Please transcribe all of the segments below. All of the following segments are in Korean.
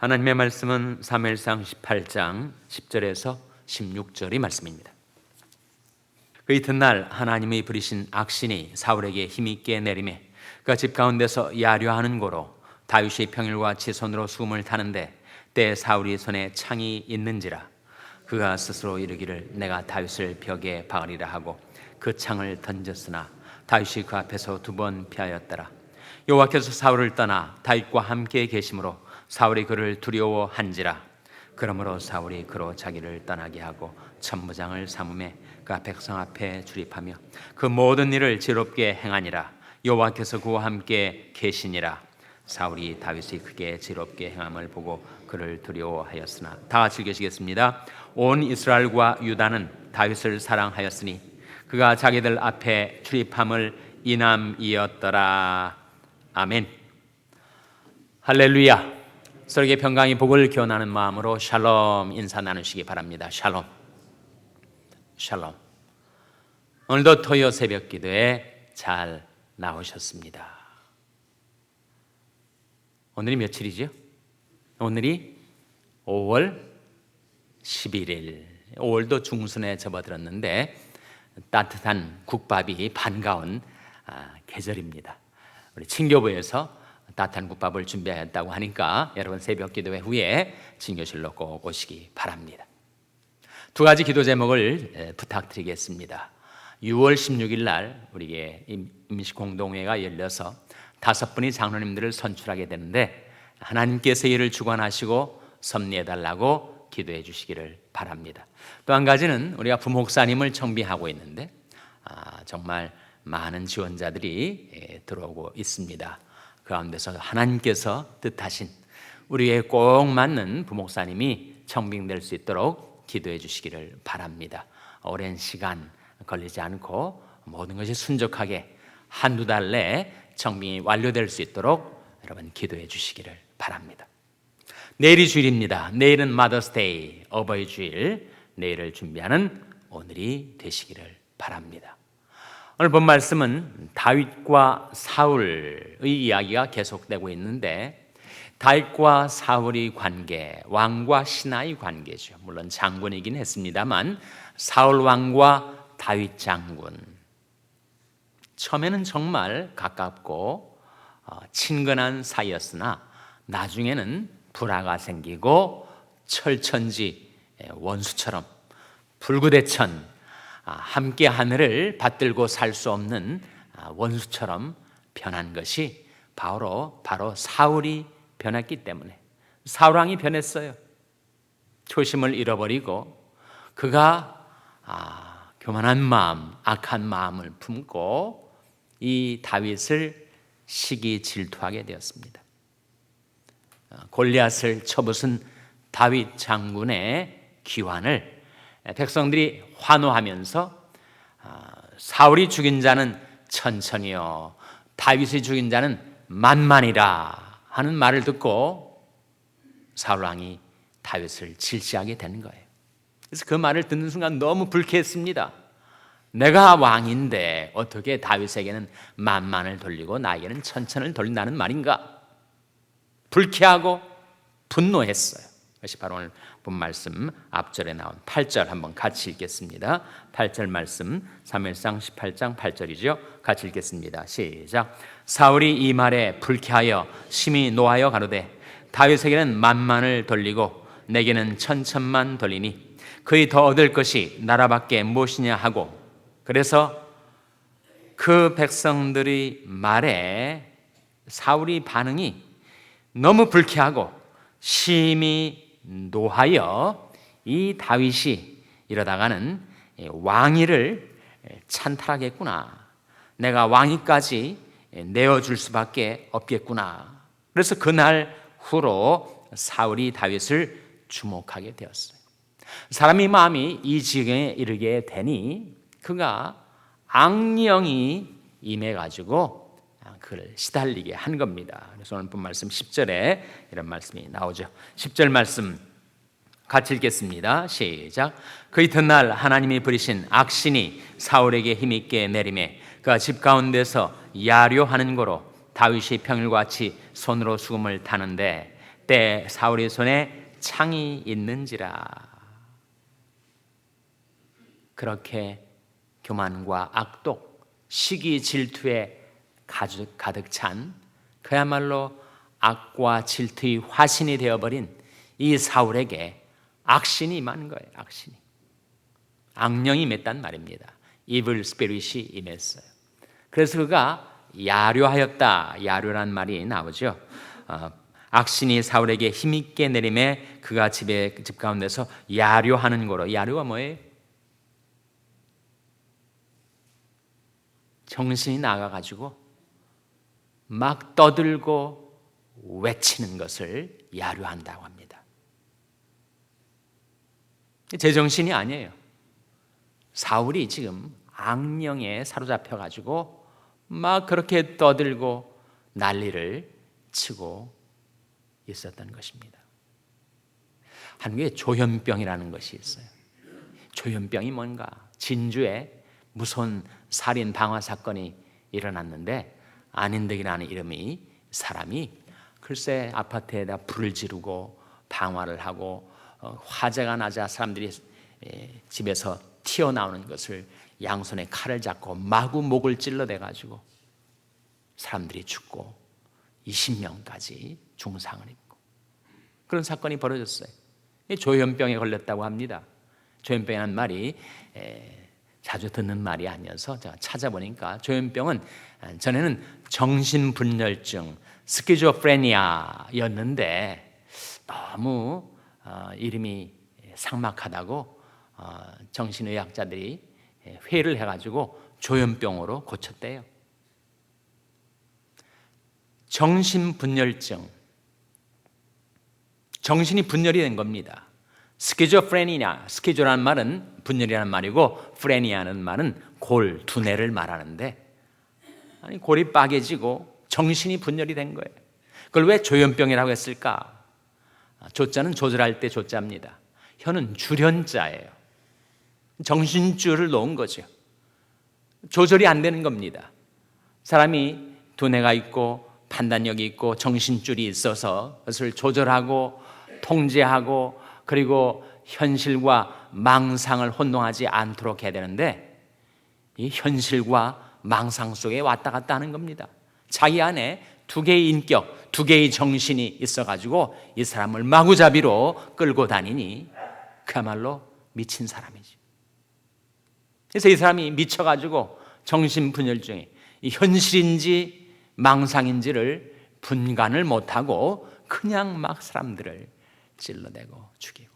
하나님의 말씀은 사무엘상 18장 10절에서 16절의 말씀입니다. 그 이튿날 하나님이 부리신 악신이 사울에게 힘있게 내리매 그가 집 가운데서 야려하는 고로 다윗이 평일과 같이 손으로 수금을 타는데 때에 사울이 손에 창이 있는지라 그가 스스로 이르기를 내가 다윗을 벽에 박으리라 하고 그 창을 던졌으나 다윗이 그 앞에서 2번 피하였더라. 여호와께서 사울을 떠나 다윗과 함께 계심으로 사울이 그를 두려워한지라. 그러므로 사울이 그로 자기를 떠나게 하고 천부장을 삼음에 그 백성 앞에 출입하며 그 모든 일을 지롭게 행하니라. 여호와께서 그와 함께 계시니라. 사울이 다윗이 크게 지롭게 행함을 보고 그를 두려워하였으나 다 같이 읽으시겠습니다. 온 이스라엘과 유다는 다윗을 사랑하였으니 그가 자기들 앞에 출입함을 인함이었더라. 아멘. 할렐루야. 서로에게 평강의 복을 기원하는 마음으로 샬롬 인사 나누시기 바랍니다. 샬롬. 샬롬. 오늘도 토요 새벽 기도에 잘 나오셨습니다. 오늘이 며칠이죠? 오늘이 5월 11일. 5월도 중순에 접어들었는데 따뜻한 국밥이 반가운 계절입니다. 우리 친교부에서 따뜻한 국밥을 준비하였다고 하니까 여러분 새벽 기도회 후에 친교실로 꼭 오시기 바랍니다. 2가지 기도 제목을 부탁드리겠습니다. 6월 16일 날 우리에게 임시공동회가 열려서 5분의 장로님들을 선출하게 되는데 하나님께서 이를 주관하시고 섭리해달라고 기도해 주시기를 바랍니다. 또 한 가지는 우리가 부목사님을 청빙하고 있는데 정말 많은 지원자들이 들어오고 있습니다. 그 가운데서 하나님께서 뜻하신 우리에게 꼭 맞는 부목사님이 청빙될 수 있도록 기도해 주시기를 바랍니다. 오랜 시간 걸리지 않고 모든 것이 순적하게 1-2달 내에 청빙이 완료될 수 있도록 여러분 기도해 주시기를 바랍니다. 내일이 주일입니다. 내일은 마더스데이, 어버이 주일. 내일을 준비하는 오늘이 되시기를 바랍니다. 오늘 본 말씀은 다윗과 사울의 이야기가 계속되고 있는데 다윗과 사울의 관계, 왕과 신하의 관계죠. 물론 장군이긴 했습니다만 사울 왕과 다윗 장군, 처음에는 정말 가깝고 친근한 사이였으나 나중에는 불화가 생기고 철천지 원수처럼 불구대천 함께 하늘을 받들고 살 수 없는 원수처럼 변한 것이 바로 사울이 변했기 때문에 사울 왕이 변했어요. 초심을 잃어버리고 그가 교만한 마음, 악한 마음을 품고 이 다윗을 시기 질투하게 되었습니다. 골리앗을 쳐부순 다윗 장군의 귀환을 백성들이 환호하면서 사울이 죽인 자는 천천히요 다윗이 죽인 자는 만만이라 하는 말을 듣고 사울 왕이 다윗을 질시하게 되는 거예요. 그래서 그 말을 듣는 순간 너무 불쾌했습니다. 내가 왕인데 어떻게 다윗에게는 만만을 돌리고 나에게는 천천을 돌린다는 말인가? 불쾌하고 분노했어요. 그것이 바로 오늘 본 말씀 앞절에 나온 8절 한번 같이 읽겠습니다. 8절 말씀 사무엘상 18장 8절이죠. 같이 읽겠습니다. 시작. 사울이 이 말에 불쾌하여 심히 노하여 가로되 다윗에게는 만만을 돌리고 내게는 천천만 돌리니 그의 더 얻을 것이 나라밖에 무엇이냐 하고, 그래서 그 백성들의 말에 사울의 반응이 너무 불쾌하고 심히 노하여 이 다윗이 이러다가는 왕위를 찬탈하겠구나, 내가 왕위까지 내어줄 수밖에 없겠구나. 그래서 그날 후로 사울이 다윗을 주목하게 되었어요. 사람의 마음이 이 지경에 이르게 되니 그가 악령이 임해가지고 그를 시달리게 한 겁니다. 그래서 오늘 본 말씀 10절에 이런 말씀이 나오죠. 10절 말씀 같이 읽겠습니다. 시작. 그 이튿날 하나님이 부리신 악신이 사울에게 힘있게 내리매 그가 집 가운데서 야려하는 고로 다윗이 평일과 같이 손으로 수금을 타는데 때 사울의 손에 창이 있는지라. 그렇게 교만과 악독, 시기 질투에 가득 찬 그야말로 악과 질투의 화신이 되어버린 이 사울에게 악신이 임한 거예요. 악신이. 악령이 임했단 말입니다. Evil Spirit이 임했어요. 그래서 그가 야료하였다. 야료란 말이 나오죠. 악신이 사울에게 힘있게 내림에 그가 집 가운데서 야료하는 거로. 야료가 뭐예요? 정신이 나가가지고 막 떠들고 외치는 것을 야료한다고 합니다. 제정신이 아니에요. 사울이 지금 악령에 사로잡혀가지고 막 그렇게 떠들고 난리를 치고 있었던 것입니다. 한국에 조현병이라는 것이 있어요. 조현병이 뭔가? 진주에 무서운 살인 방화 사건이 일어났는데 안인덕이라는 이름의 사람이 글쎄 아파트에다 불을 지르고 방화를 하고 화재가 나자 사람들이 집에서 튀어나오는 것을 양손에 칼을 잡고 마구 목을 찔러대가지고 사람들이 죽고 20명까지 중상을 입고 그런 사건이 벌어졌어요. 조현병에 걸렸다고 합니다. 조현병이라는 말이 자주 듣는 말이 아니어서 제가 찾아보니까 조현병은 전에는 정신분열증 스키조프레니아였는데 너무 이름이 삭막하다고 정신의학자들이 회의를 해가지고 조현병으로 고쳤대요. 정신분열증, 정신이 분열이 된 겁니다. 스키조프레니아, 스키조라는 말은 분열이라는 말이고 프레니아는 말은 골, 두뇌를 말하는데 아니 골이 빠개지고 정신이 분열이 된 거예요. 그걸 왜 조현병이라고 했을까? 조자는 조절할 때 조자입니다. 혀는 줄현자예요. 정신줄을 놓은 거죠. 조절이 안 되는 겁니다. 사람이 두뇌가 있고 판단력이 있고 정신줄이 있어서 그것을 조절하고 통제하고 그리고 현실과 망상을 혼동하지 않도록 해야 되는데 이 현실과 망상 속에 왔다 갔다 하는 겁니다. 자기 안에 두 개의 인격, 두 개의 정신이 있어가지고 이 사람을 마구잡이로 끌고 다니니 그야말로 미친 사람이지. 그래서 이 사람이 미쳐가지고 정신분열증에 이 현실인지 망상인지를 분간을 못하고 그냥 막 사람들을 찔러대고 죽이고.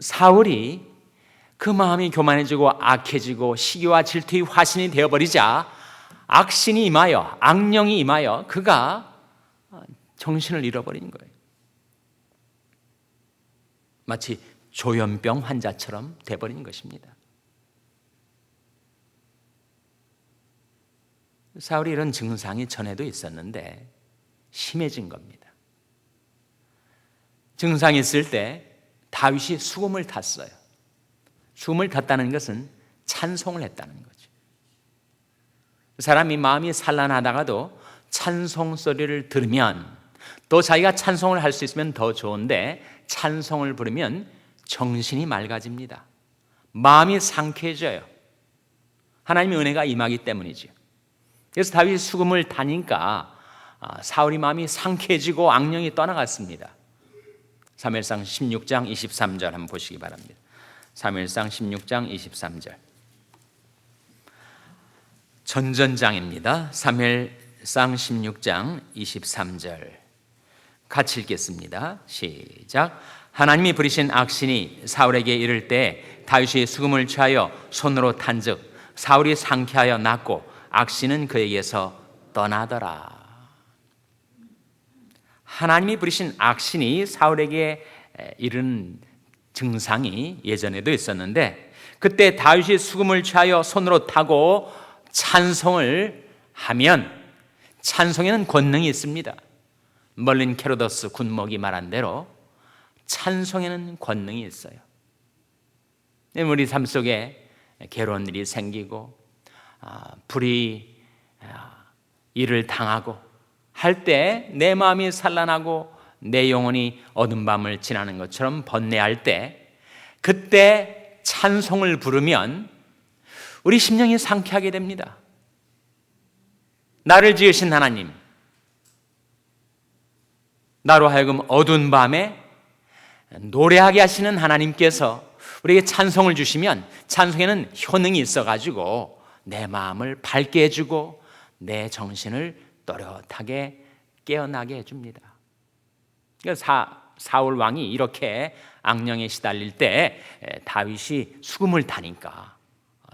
사울이 그 마음이 교만해지고 악해지고 시기와 질투의 화신이 되어버리자 악신이 임하여 악령이 임하여 그가 정신을 잃어버린 거예요. 마치 조현병 환자처럼 돼버린 것입니다. 사울이 이런 증상이 전에도 있었는데 심해진 겁니다. 증상이 있을 때 다윗이 수금을 탔어요. 수금을 탔다는 것은 찬송을 했다는 거죠. 사람이 마음이 산란하다가도 찬송 소리를 들으면 또 자기가 찬송을 할 수 있으면 더 좋은데 찬송을 부르면 정신이 맑아집니다. 마음이 상쾌해져요. 하나님의 은혜가 임하기 때문이죠. 그래서 다윗이 수금을 타니까 사울이 마음이 상쾌해지고 악령이 떠나갔습니다. 사무엘상 16장 23절 한번 보시기 바랍니다. 사무엘상 16장 23절 전전장입니다. 사무엘상 16장 23절 같이 읽겠습니다. 시작. 하나님이 부리신 악신이 사울에게 이를 때 다윗이 수금을 취하여 손으로 탄즉 사울이 상쾌하여 낫고 악신은 그에게서 떠나더라. 하나님이 부리신 악신이 사울에게 이른 증상이 예전에도 있었는데 그때 다윗이 수금을 취하여 손으로 타고 찬송을 하면 찬송에는 권능이 있습니다. 멀린 캐로더스 군목이 말한 대로 찬송에는 권능이 있어요. 우리 삶 속에 괴로운 일이 생기고 불이 일을 당하고 할 때 내 마음이 산란하고 내 영혼이 어두운 밤을 지나는 것처럼 번뇌할 때, 그때 찬송을 부르면 우리 심령이 상쾌하게 됩니다. 나를 지으신 하나님, 나로 하여금 어두운 밤에 노래하게 하시는 하나님께서 우리에게 찬송을 주시면 찬송에는 효능이 있어가지고 내 마음을 밝게 해주고 내 정신을 또렷하게 깨어나게 해줍니다. 사울 왕이 이렇게 악령에 시달릴 때 다윗이 수금을 타니까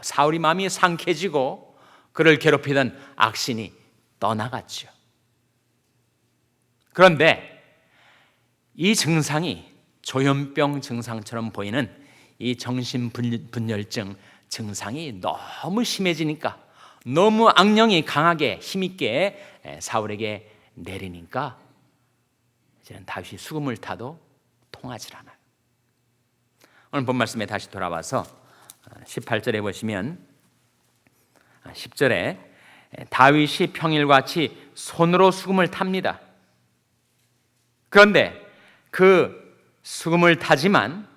사울이 마음이 상쾌해지고 그를 괴롭히던 악신이 떠나갔죠. 그런데 이 증상이 조현병 증상처럼 보이는 이 정신분열증 증상이 너무 심해지니까, 너무 악령이 강하게 힘있게 사울에게 내리니까 이제는 다윗이 수금을 타도 통하질 않아요. 오늘 본 말씀에 다시 돌아와서 18절에 보시면, 10절에 다윗이 평일같이 손으로 수금을 탑니다. 그런데 그 수금을 타지만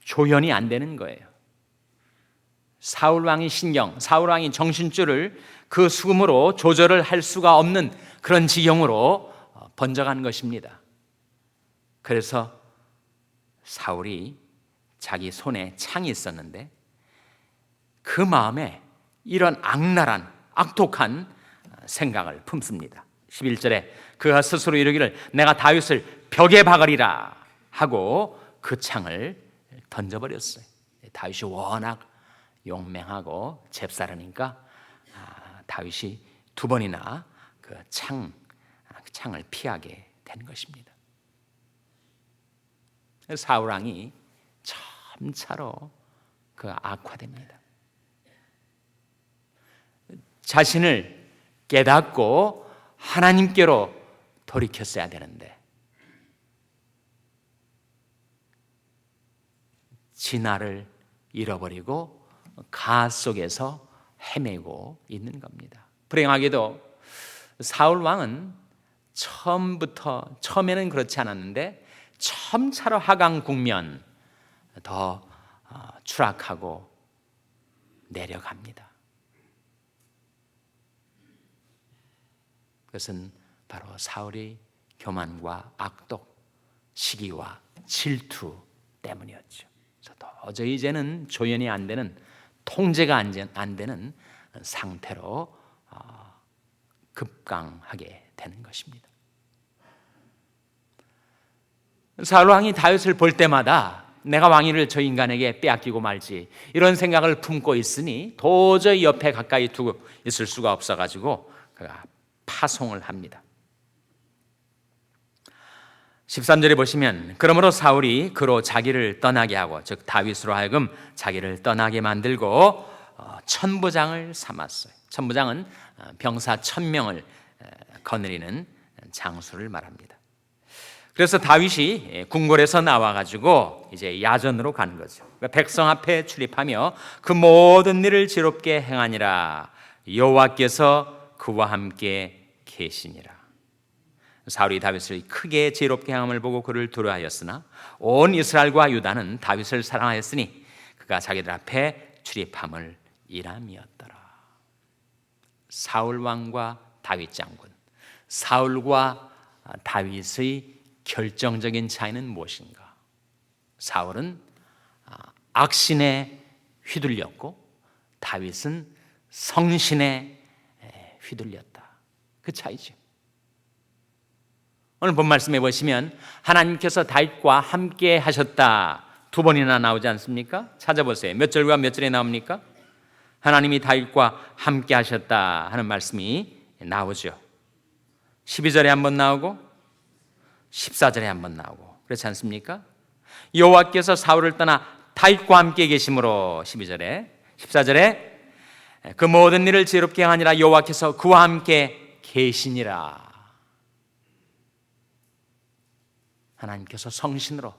조연이 안 되는 거예요. 사울 왕의 정신줄을 그 수금으로 조절을 할 수가 없는 그런 지경으로 번져간 것입니다. 그래서 사울이 자기 손에 창이 있었는데 그 마음에 이런 악랄한 악독한 생각을 품습니다. 11절에 그가 스스로 이르기를 내가 다윗을 벽에 박으리라 하고 그 창을 던져버렸어요. 다윗이 워낙 용맹하고 잽싸르니까 다윗이 두 번이나 그 창을 피하게 된 것입니다. 사울 왕이 점차로 악화됩니다. 자신을 깨닫고 하나님께로 돌이켰어야 되는데 진화를 잃어버리고 가 속에서 헤매고 있는 겁니다. 불행하게도 사울 왕은 처음에는 그렇지 않았는데 점차로 하강 국면 더 추락하고 내려갑니다. 그것은 바로 사울의 교만과 악독, 시기와 질투 때문이었죠. 그래서 도저히 이제는 조연이 안 되는, 통제가 안 되는 상태로 급강하게 되는 것입니다. 사울 왕이 다윗을 볼 때마다 내가 왕위를 저 인간에게 빼앗기고 말지 이런 생각을 품고 있으니 도저히 옆에 가까이 두고 있을 수가 없어가지고 그가 파송을 합니다. 13절에 보시면 그러므로 사울이 그로 자기를 떠나게 하고, 즉 다윗으로 하여금 자기를 떠나게 만들고 천부장을 삼았어요. 천부장은 병사 1000명을 거느리는 장수를 말합니다. 그래서 다윗이 궁궐에서 나와가지고 이제 야전으로 가는 거죠. 백성 앞에 출입하며 그 모든 일을 지롭게 행하니라. 여호와께서 그와 함께 계시니라. 사울이 다윗을 크게 지롭게 행함을 보고 그를 두려워하였으나 온 이스라엘과 유다는 다윗을 사랑하였으니 그가 자기들 앞에 출입함을 일함이었더라. 사울 왕과 다윗 장군, 사울과 다윗의 결정적인 차이는 무엇인가? 사울은 악신에 휘둘렸고 다윗은 성신에 휘둘렸다. 그 차이죠. 오늘 본 말씀에 보시면 하나님께서 다윗과 함께 하셨다 두 번이나 나오지 않습니까? 찾아보세요. 몇 절과 몇 절에 나옵니까? 하나님이 다윗과 함께 하셨다 하는 말씀이 나오죠. 12절에 한번 나오고 14절에 한번 나오고 그렇지 않습니까? 여호와께서 사울을 떠나 다윗과 함께 계심으로 12절에, 14절에 그 모든 일을 지혜롭게 하니라. 여호와께서 그와 함께 계시니라. 하나님께서 성신으로,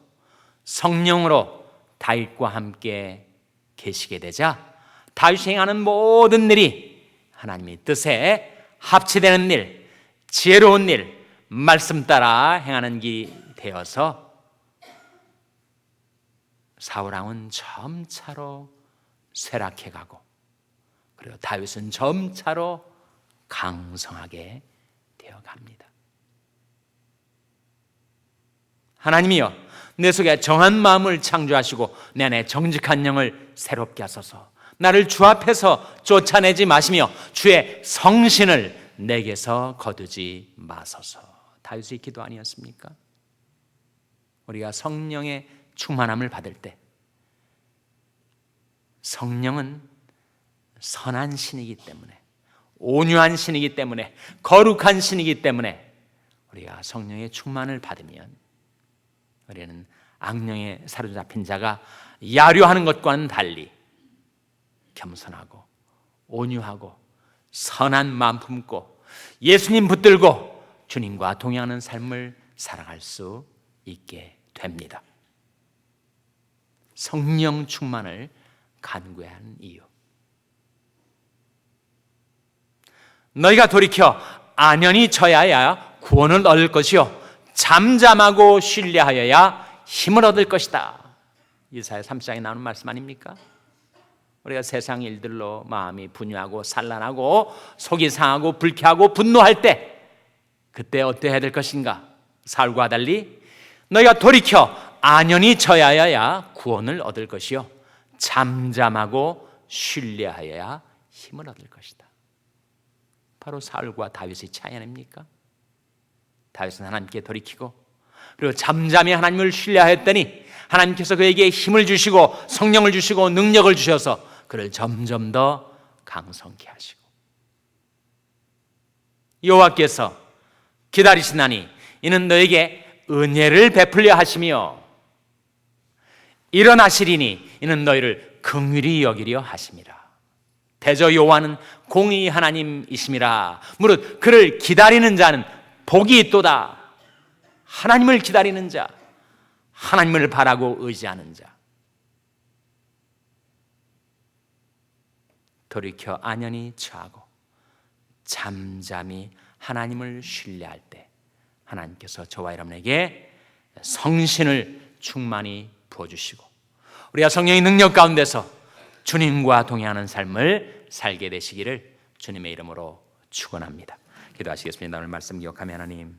성령으로 다윗과 함께 계시게 되자 다윗이 행하는 모든 일이 하나님의 뜻에 합치되는 일, 지혜로운 일, 말씀 따라 행하는 길이 되어서 사울왕은 점차로 쇠락해가고, 그리고 다윗은 점차로 강성하게 되어갑니다. 하나님이여, 내 속에 정한 마음을 창조하시고 내 안에 정직한 영을 새롭게 하소서. 나를 주 앞에서 쫓아내지 마시며 주의 성신을 내게서 거두지 마소서. 다윗의 기도 아니었습니까? 우리가 성령의 충만함을 받을 때, 성령은 선한 신이기 때문에, 온유한 신이기 때문에, 거룩한 신이기 때문에 우리가 성령의 충만을 받으면 우리는 악령에 사로잡힌 자가 야류하는 것과는 달리 겸손하고 온유하고 선한 마음 품고 예수님 붙들고 주님과 동행하는 삶을 살아갈 수 있게 됩니다. 성령 충만을 간구한 이유. 너희가 돌이켜 안연히 쳐야야 구원을 얻을 것이요 잠잠하고 신뢰하여야 힘을 얻을 것이다. 이사야 3장에 나오는 말씀 아닙니까? 우리가 세상 일들로 마음이 분유하고 산란하고 속이 상하고 불쾌하고 분노할 때, 그때 어때야 될 것인가? 사울과 달리 너희가 돌이켜 안연히 쳐야야 구원을 얻을 것이요 잠잠하고 신뢰하여야 힘을 얻을 것이다. 바로 사울과 다윗의 차이 아닙니까? 다윗은 하나님께 돌이키고 그리고 잠잠히 하나님을 신뢰하였더니 하나님께서 그에게 힘을 주시고 성령을 주시고 능력을 주셔서 그를 점점 더 강성케 하시고, 여호와께서 기다리시나니 이는 너에게 은혜를 베풀려 하시며 일어나시리니 이는 너희를 긍휼히 여기려 하심이라. 대저 여호와는 공의 하나님이심이라. 무릇 그를 기다리는 자는 복이 있도다. 하나님을 기다리는 자, 하나님을 바라고 의지하는 자, 돌이켜 안연히 처하고 잠잠히 하나님을 신뢰할 때 하나님께서 저와 여러분에게 성신을 충만히 부어주시고 우리가 성령의 능력 가운데서 주님과 동행하는 삶을 살게 되시기를 주님의 이름으로 축원합니다. 기도하시겠습니다. 오늘 말씀 기억하며 하나님,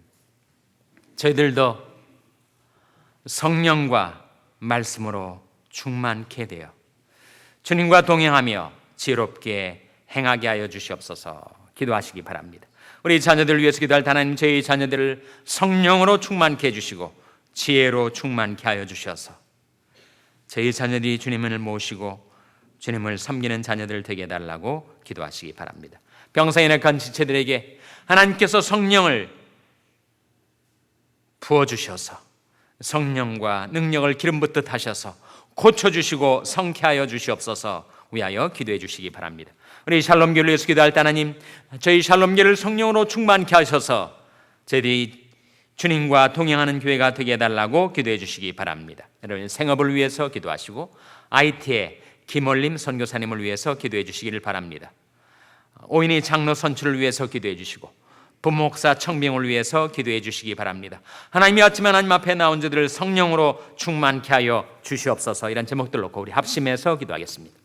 저희들도 성령과 말씀으로 충만케 되어 주님과 동행하며 지혜롭게 행하게 하여 주시옵소서. 기도하시기 바랍니다. 우리 자녀들을 위해서 기도할 하나님, 저희 자녀들을 성령으로 충만케 해주시고 지혜로 충만케 하여 주셔서 저희 자녀들이 주님을 모시고 주님을 섬기는 자녀들 되게 해달라고 기도하시기 바랍니다. 병상에 내간 지체들에게 하나님께서 성령을 부어주셔서 성령과 능력을 기름 붓듯 하셔서 고쳐주시고 성케하여 주시옵소서 위하여 기도해 주시기 바랍니다. 우리 샬롬교를 위해서 기도할 때 하나님, 저희 샬롬교를 성령으로 충만케 하셔서 저희들이 주님과 동행하는 교회가 되게 해달라고 기도해 주시기 바랍니다. 여러분 생업을 위해서 기도하시고 IT의 김올림 선교사님을 위해서 기도해 주시기를 바랍니다. 오인희 장로 선출을 위해서 기도해 주시고 부목사 청빙을 위해서 기도해 주시기 바랍니다. 하나님이 아침 하나님 앞에 나온 자들을 성령으로 충만케 하여 주시옵소서. 이런 제목들 놓고 우리 합심해서 기도하겠습니다.